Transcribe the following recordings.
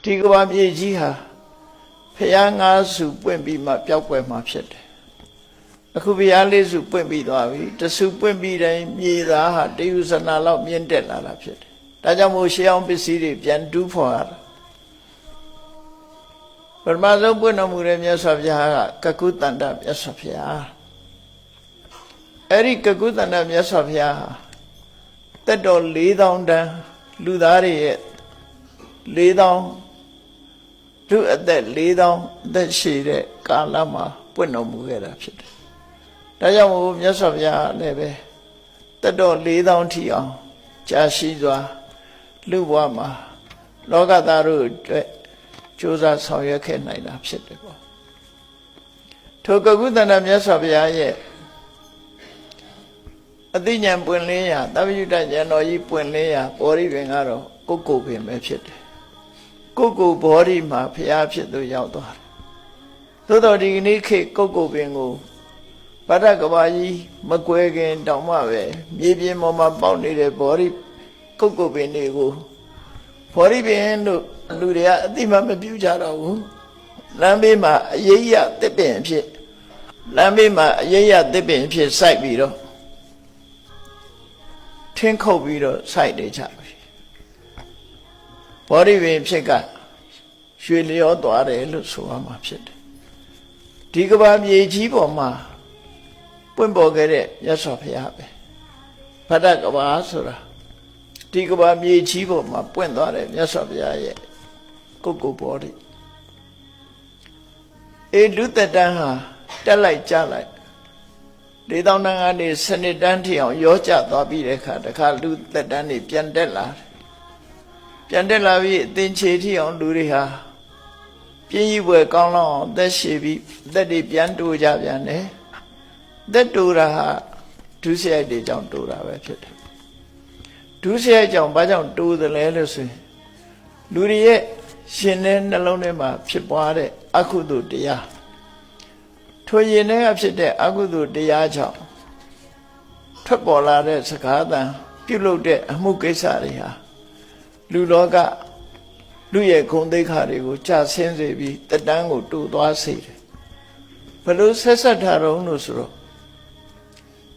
ဒီကဘာမြေကြီးဟာဖျားငါးစုပွင့်ပြီးမှပျောက်ကွယ်မှဖြစ်တယ်အခုဖျားလေးစုပွင့်ပြီးသွားပြီတစုပွင့်ပြီးတိုင်းမြေသားဟာတယူဇနာလောက်မြင့်တက်လာတာဖြစ်တယ်ဒါကြောင့်မို့ရှေးအောင်ပစ္စည်းတွေပြန်တူးဖော်ရတာပထမဆုံးပွင့်တော်မူတဲ့မြတ်စွာဘုရားကကကုတန္တမြတ်စွာဘုရားအဲ့ဒီကကုတန္တမြတ်စွာဘုရားဟာတက်တော်4000တန်းလူသားတွေရဲ့4000လူအသက်4000အသက်ရှည်တဲ့ကာလမှာပွင့်တော်မူခဲ့တာဖြစ်တယ်ဒါကြောင့်မို့မြတ်စွာဘုရားလည်းပဲတက်တော်4000ထိအောင်ကြာရှိစွာလူဘဝမှာလောကသားတို့အတွက်ကြိုးစားဆောင်ရွက်ခဲ့နိုင်တာဖြစ်တယ်ပေါ့ထိုကကုတန္တမြတ်စွာဘုရားရဲ့အသိဉာဏ်ပွင့်လင်းရာသဗ္ဗညုတဉာဏ်တော်ကြီးပွင့်လင်းရာဘောဓိပင်ကတော့ကိုကိုပင်ပဲဖြစ်တယ်ကိုကိုဘောဓိမှာဘုရားဖြစ်သူရောက်သွားတယ်သို့တော်ဒီကနေ့ခေတ်ကိုကိုပင်ကိုဗဒ္ဒကဘာကြီးမကွဲခင်တောင်မှပဲမြေပြင်ပေါ်မှာပေါက်နေတဲ့ဘောဓိကိုကိုပင်တွေကိုဘောဓိပင်လို့လူတွေကအသိမှမပြုကြတော့ဘူးလမ်းဘေးမှာအရိယသစ်ပင်ဖြစ်လမ်းဘေးမှာအရိယသစ်ပင်ဖြစ်စိုက်ပြီးတော့ထင်းခုတ်ပြီးတော့စိုက်နေကြပြီဘောဓိပင်ဖြစ်ကရွှေလျောသွားတယ်လို့ဆိုရမှာဖြစ်တယ်ဒီကဘာမြေကြီးပေါ်မှာပွင့်ပေါ်ခဲ့တဲ့မြတ်စွာဘုရားပဲဗဒ္ဒကဘာဆိုတာဒီကဘာမြေကြီးပေါ်မှာပွင့်သွားတယ်မြတ်စွာဘုရားရဲ့ကိုကိုဘောဓိလူသက်တန်းဟာတက်လိုက်ကြလိုက်4000တန်းကနေစနစ်တန်းထိအောင်ရောကျသွားပြီးတဲ့အခါတခါလူသက်တန်းတွေပြန်တက်လာတယ်ပြန်တက်လာပြီးအသင်္ချေထိအောင်လူတွေဟာပြင်းကြီးပွဲကောင်းလောက်အောင်သက်ရှည်ပြီးသက်တွေပြန်တိုးကြပြန်တယ်သက်တိုးတာဟာဒုစရိုက်တွေကြောင့်တိုးတာပဲဖြစ်တယ်ဒုစရိုက်ကြောင့်ဘာကြောင့်တိုးသလဲလို့ဆိုရင်လူတွေရဲ့ရှင်တဲ့နှလုံးထဲမှာဖြစ်ပွားတဲ့အကုသိုလ်တရားထိုရင်ထဲကဖြစ်တဲ့အကုသိုလ်တရားကြောင့်ထွက်ပေါ်လာတဲ့စကားသံပြုလုပ်တဲ့အမှုကိစ္စတွေဟာလူလောကလူရဲ့ဂုဏ်သိက္ခာတွေကိုကြာဆင်းစေပြီးတတန်းကိုတူသွားစေတယ်ဘလို့ဆက်ဆက်ထားတော့လို့ဆိုတော့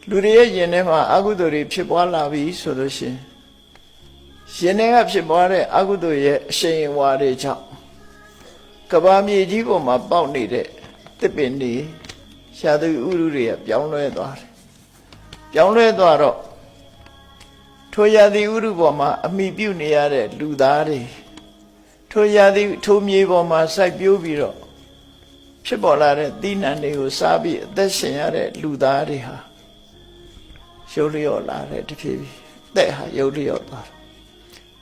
လူတွေရဲ့ရင်ထဲမှာအကုသိုလ်တွေဖြစ်ပွားလာပြီဆိုလို့ရှိရင်ရင်ထဲကဖြစ်ပွားတဲ့အကုသိုလ်ရဲ့အရှိန်အဝါတွေကြောင့်ကဘာမြေကြီးပေါ်မှာပေါက်နေတဲ့တစ်ပင်တွေရှားသူဥရုတွေကပြောင်းလဲသွားတယ်ပြောင်းလဲသွားတော့ထိုရာသီဥရုပေါ်မှာအမိပြုနေရတဲ့လူသားတွေထိုရာသီထိုမြေပေါ်မှာစိုက်ပျိုးပြီးတော့ဖြစ်ပေါ်လာတဲ့သီးနှံတွေကိုစားပြီးအသက်ရှင်ရတဲ့လူသားတွေဟာရုပ်လျော့လာတဲ့တဖြည်းဖြည်းသက်ဟာရုပ်လျော့သွားတယ်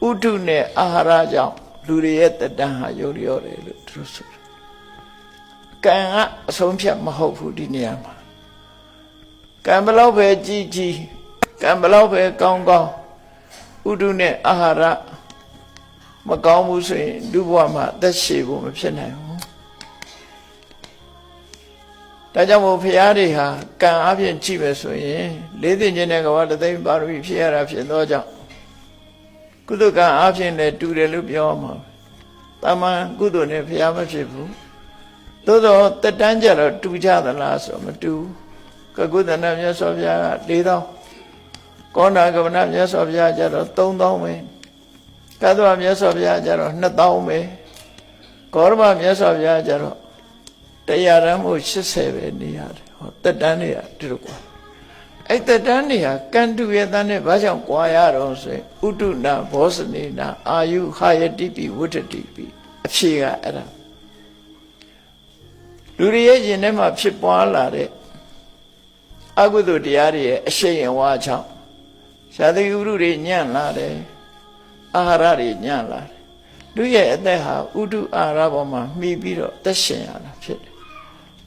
ဥဒုနဲ့အာဟာရကြောင့်လူတွေရဲ့တတန်းဟာရုပ်လျော့တယ်လို့သူတို့ဆိုတယ်ကံကအဆုံးဖြတ်မဟုတ်ဘူးဒီနေရာမှာကံဘလောက်ပဲကြီးကြီးကံဘလောက်ပဲကောင်းကောင်းဥဒုနဲ့အာဟာရမကောင်းဘူးဆိုရင်လူဘဝမှာအသက်ရှည်ဖို့မဖြစ်နိုင်ဘူးဒါကြောင့်မို့ဘုရားတွေဟာကံအပြင်ကြည့်ပဲဆိုရင်လေးသိခြင်းနဲ့ကဘာတသိမ့်ပါရမီဖြစ်ရတာဖြစ်သောကြောင့်ကုသကံအပြင်လည်းတူတယ်လို့ပြောမှာတာမန်ကုသိုလ်နဲ့ဘုရားမဖြစ်ဘူးသို့သောတက်တန်းကြတော့တူကြသလားဆိုမတူကကုသနာမြတ်စွာဘုရားက4000ကောဏကဗနာမြတ်စွာဘုရားကျတော့3000ပဲကသဝမြတ်စွာဘုရားကျတော့2000ပဲဂေါရမမြတ်စွာဘုရားကျတော့တရားရမ်းမို့80ပဲနေရတယ်ဟောတက်တန်းတွေကဒီလိုကွာအဲ့တက်တန်းတွေဟာကံတူရဲ့တန်းနဲ့ဘာကြောင့်ကွာရတော့ဆိုရင်ဥဒုနာဘောဇနေနာအာယုဟာယတိပိဝဋ္ဌတိပိအဖြေကအဲ့ဒါလူတွေရဲ့ရင်ထဲမှာဖြစ်ပွားလာတဲ့အကုသိုလ်တရားတွေရဲ့အရှိန်အဝါကြောင့်ရှားသိဥရုတွေညံ့လာတယ်အာဟာရတွေညံ့လာတယ်လူရဲ့အသက်ဟာဥဒုအာဟာရပေါ်မှာမှီပြီးတော့သက်ရှင်ရတာဖြစ်တယ်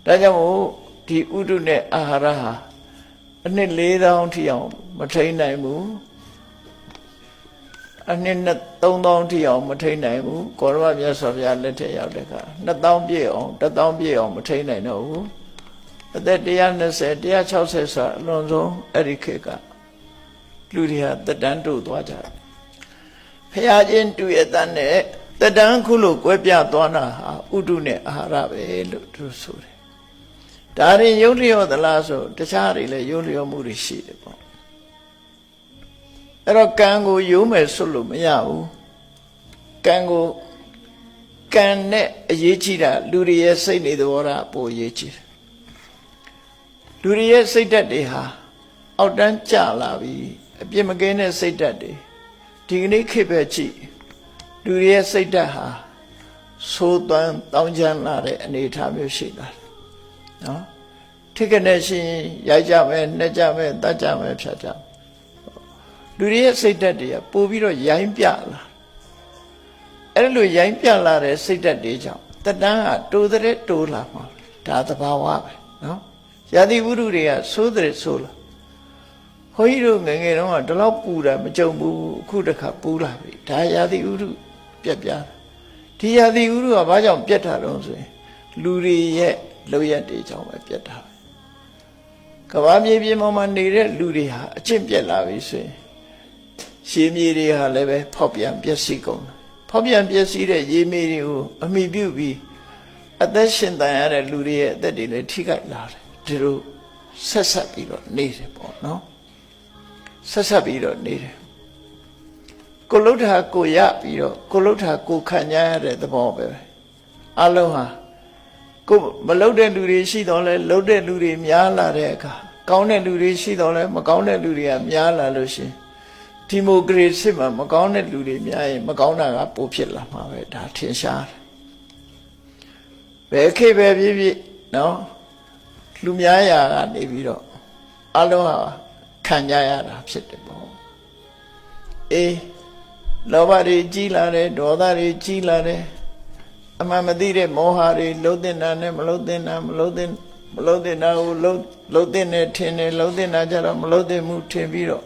ဒါကြောင့်မို့ဒီဥဒုနဲ့အာဟာရဟာအနှစ်4000ထိအောင်မထိန်နိုင်ဘူးအနှစ်3000ထိအောင်မထိန်နိုင်ဘူးကောရမမြတ်စွာဘုရားလက်ထက်ရောက်တဲ့အခါ2000ပြည့်အောင်1000ပြည့်အောင်မထိန်နိုင်တော့ဘူးအသက်120 160ဆိုအလွန်ဆုံးအဲ့ဒီခေတ်ကလူတွေဟာတက်တန်းတို့သွားကြတယ်ဖရာချင်းတူရတဲ့နဲ့ တက်တန်းခုလို့ကွဲပြားသွားတာဟာဥဒုနဲ့အာဟာရပဲလို့သူဆိုတယ်ဒါရင်ယုတ်လျော့သလားဆိုတခြားတွေလည်းယုတ်လျော့မှုတွေရှိတယ်ပေါ့အဲ့တော့ကံကိုယုံမယ်ဆိုလို့မရဘူးကံကိုကံနဲ့အရေးကြီးတာလူတွေရဲ့စိတ်နေသဘောထားပိုအရေးကြီးတယ်လူတွေရဲ့စိတ်ဓာတ်တွေဟာအောက်တန်းကျလာပြီအပြစ်မကင်းတဲ့စိတ်ဓာတ်တွေဒီကနေ့ခေတ်ပဲကြည့်လူတွေရဲ့စိတ်ဓာတ်ဟာသိုးသွမ်းတောင်းချမ်းလာတဲ့အနေအထားမျိုးရှိလာတယ်နော်ထိကနေရှင်ရိုက်ကြမယ်နှက်ကြမယ်တတ်ကြမယ်ဖြတ်ကြမယ်လူတွေရဲ့စိတ်ဓာတ်တွေကပို့ပြီးတော့ရိုင်းပြလာအဲ့လိုရိုင်းပြလာတဲ့စိတ်ဓာတ်တွေကြောင့်တတန်းကတိုးတဲ့တိုးလာမှာဒါသဘာဝပဲနော်ယာတိဝုဒ္ဓတွေကသိုးတဲ့ဆိုးလာဘုန်းကြီးတို့ငယ်ငယ်တုန်းကဒီလောက်ပူတာမကြုံဘူးအခုတခါပူလာပြီဒါယာတိဝုဒ္ဓပြက်ပြားဒီယာတိဝုဒ္ဓကဘာကြောင့်ပြက်တာတော့ဆိုရင်လူတွေရဲ့လောက်ရက်တွေကြောင့်ပဲပြက်တာပဲကဘာမြေပြင်ပေါ်မှာနေတဲ့လူတွေဟာအကျင့်ပြက်လာပြီဆိုရင်ရှည်မြေတွေဟာလည်းပဲဖောက်ပြန်ပျက်စီးကုန်တယ်ဖောက်ပြန်ပျက်စီးတဲ့ရေမြေတွေကိုအမိပြုပြီးအသက်ရှင်တန်ရတဲ့လူတွေရဲ့အသက်တွေလည်းထိခိုက်လာတယ်ဒီလိုဆက်ဆက်ပြီးတော့နေတယ်ပေါ့နော်ဆက်ဆက်ပြီးတော့နေတယ်ကိုလုထာကိုရပြီးတော့ကိုလုထာကိုခံရတဲ့သဘောပဲအလုံးဟာကိုမလုတဲ့လူတွေရှိတော့လဲလုတဲ့လူတွေများလာတဲ့အခါကောင်းတဲ့လူတွေရှိတော့လဲမကောင်းတဲ့လူတွေကများလာလို့ရှင်ဒီမိုကရေစီမှာမကောင်းတဲ့လူတွေများရင်မကောင်းတာကပိုဖြစ်လာမှာပဲဒါထင်ရှားတယ်ဘယ်ခေတ်ပဲဖြစ်ဖြစ်နော်လူများရာကနေပြီးတော့အလုံးဟာခံကြရတာဖြစ်တယ်ပေါ့အေးလောဘတွေကြီးလာတယ်ဒေါသတွေကြီးလာတယ်အမှန်မသိတဲ့မောဟတွေလှုပ်တင်တာနဲ့မလှုပ်တင်တာမလှုပ်တင်တာကိုလှုပ်တင်နေထင်တယ်လှုပ်တင်တာကြတော့မလှုပ်တင်မှုထင်ပြီးတော့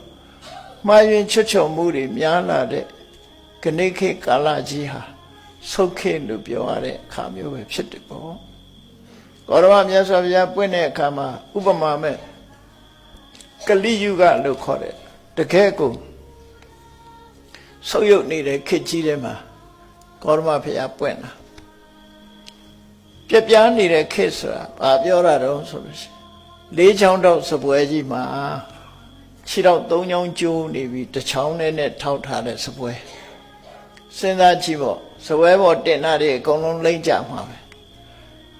မှားယွင်းချွတ်ချုံမှုတွေများလာတဲ့ခဏခေတ်ကာလကြီးဟာဆုတ်ခေတ်လို့ပြောရတဲ့အခါမျိုးပဲဖြစ်တယ်ပေါ့ကောရမမြတ်စွာဘုရားပွင့်တဲ့အခါမှာဥပမာမဲ့ကလိယုဂလို့ခေါ်တယ်တကယ်ကိုဆုတ်ယုတ်နေတဲ့ခေတ်ကြီးထဲမှာကောရမဘုရားပွင့်တာပြပြားနေတဲ့ခေတ်ဆိုတာဘာပြောတာတော့ဆိုလို့ရှိရင်လေးချောင်းတော့စပွဲကြီးမှာခြေတော့၃ချောင်းကျိုးနေပြီးတစ်ချောင်းနဲ့ထောက်ထားတဲ့စပွဲစဉ်းစားကြည့်ပေါ့စပွဲပေါ်တင်တာတွေအကုန်လုံးလိမ့်ကြမှာပဲ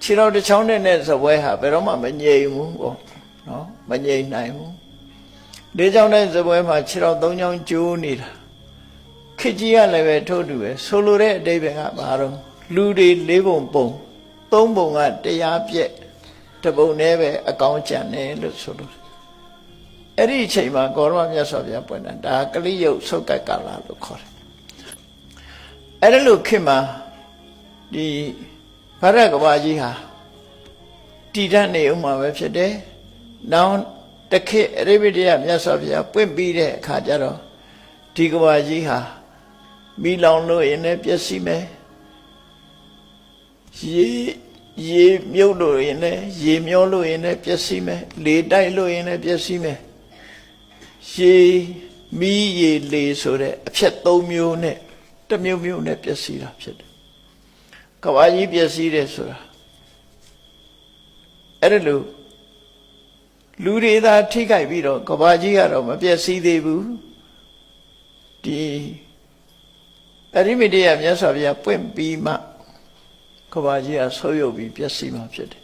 ခြေတော့တစ်ချောင်းနဲ့စပွဲဟာဘယ်တော့မှမငြိမ်ဘူးပေါ့နော်မငြိမ်နိုင်ဘူးလေးချောင်းနဲ့စပွဲမှာခြေတော့၃ချောင်းကျိုးနေတာခေတ်ကြီးကလည်းပဲထို့တူပဲဆိုလိုတဲ့အဓိပ္ပာယ်ကဘာတော့လူတွေ၄ပုံပုံ၃ပုံကတရားပြက်တစ်ပုံနဲ့ပဲအကောင်းကြံတယ်လို့ဆိုလို့အဲ့ဒီအချိန်မှာကောရမမြတ်စွာဘုရားပွင့်တာဒါကလိယုတ်ဆုတ်ကတ်ကာလလို့ခေါ်တယ်အဲ့ဒါလို့ခေတ်မှာဒီဗရကဘာကြီးဟာတည်တတ်နေဥမှာပဲဖြစ်တယ်နောက်တစ်ခေတ်အရိပတယမြတ်စွာဘုရားပွင့်ပြီးတဲ့အခါကျတော့ဒီကဘာကြီးဟာမိလောင်လို့ရင်လည်းပျက်စီးမယ်ရေမြုပ်လို့ရင်လည်းရေမျောလို့ရင်လည်းပျက်စီးမယ်လေတိုက်လို့ရင်လည်းပျက်စီးမယ်ရေမီးရေလေဆိုတဲ့အဖြစ်၃မျိုးနဲ့တစ်မျိုးမျိုးနဲ့ပျက်စီးတာဖြစ်တယ်ကဘာကြီးပျက်စီးတယ်ဆိုတာအဲ့ဒါလို့လူတွေသာထိခိုက်ပြီးတော့ကဘာကြီးကတော့မပျက်စီးသေးဘူးဒီအရိမတေယမြတ်စွာဘုရားပွင့်ပြီးမှကဘာကြီးကဆုပ်ယုပ်ပြီးပျက်စီးမှဖြစ်တယ်